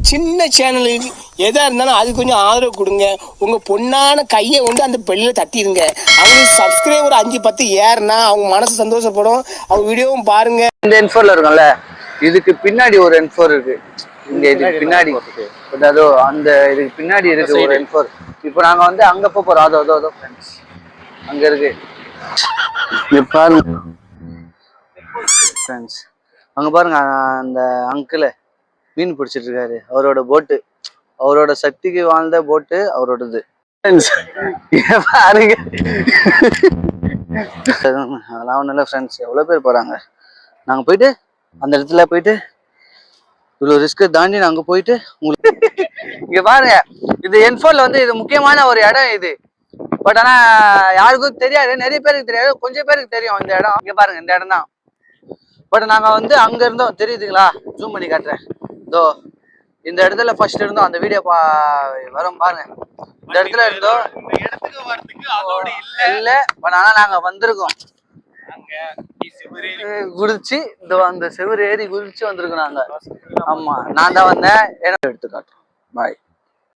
சின்ன சேனலுக்கு எதா இருந்தாலும் அது கொஞ்சம் ஆதரவு கொடுங்க. உங்க பொண்ணான கையை கொண்டு அந்த பெல்லில் தட்டிடுங்க. அவங்களுக்கு சப்ஸ்கிரைபர் 5-10 ஏறுனா அவங்க மனசு சந்தோஷப்படும். அவங்க வீடியோவும் பாருங்க. இந்த N4 இருக்கும்ல, இதுக்கு பின்னாடி ஒரு N4 இருக்கு. இங்க இதுக்கு பின்னாடி அதோ அந்த இதுக்கு பின்னாடி இருக்கு ஒரு N4. இப்போ நாங்க வந்து அங்க போறோம். அதோ ஃப்ரெண்ட்ஸ் அங்க இருக்கு. இங்க பாருங்க ஃப்ரெண்ட்ஸ், அங்க பாருங்க அந்த அங்கிள் மீன் பிடிச்சிட்டு இருக்காரு. அவரோட போட்டு, அவரோட சக்திக்கு வாழ்ந்த போட்டு அவரோடது. பாருங்க அதெல்லாம் ஒண்ணும் இல்லை ஃப்ரெண்ட்ஸ். எவ்வளவு பேர் போறாங்க. நாங்க போயிட்டு அந்த இடத்துல போயிட்டு இவ்வளவு ரிஸ்க் தாண்டி நாங்க போயிட்டு உங்களுக்கு இங்க பாருங்க. இது N4ல வந்து இது முக்கியமான ஒரு இடம் இது. பட் ஆனா யாருக்கும் தெரியாது. நிறைய பேருக்கு தெரியாது, கொஞ்சம் பேருக்கு தெரியும் இந்த இடம். இங்க பாருங்க, இந்த இடம் தான். பட் நாங்க வந்து அங்க இருந்தோம், தெரியுதுங்களா? ஜூம் பண்ணி காட்டுறேன். இதோ இந்த இடத்துல ஃபர்ஸ்ட் இருந்தோம். அந்த வீடியோ வரும் பாருங்க. இந்த இடத்துல இருந்தோம். இல்ல பட் ஆனா நாங்க வந்திருக்கோம். குதிச்சு அந்த செவுரு ஏறி குதிச்சு வந்திருக்கோம் நாங்க. ஆமா, நான் தான் வந்தேன். எடுத்து காட்டுறோம். பாய்.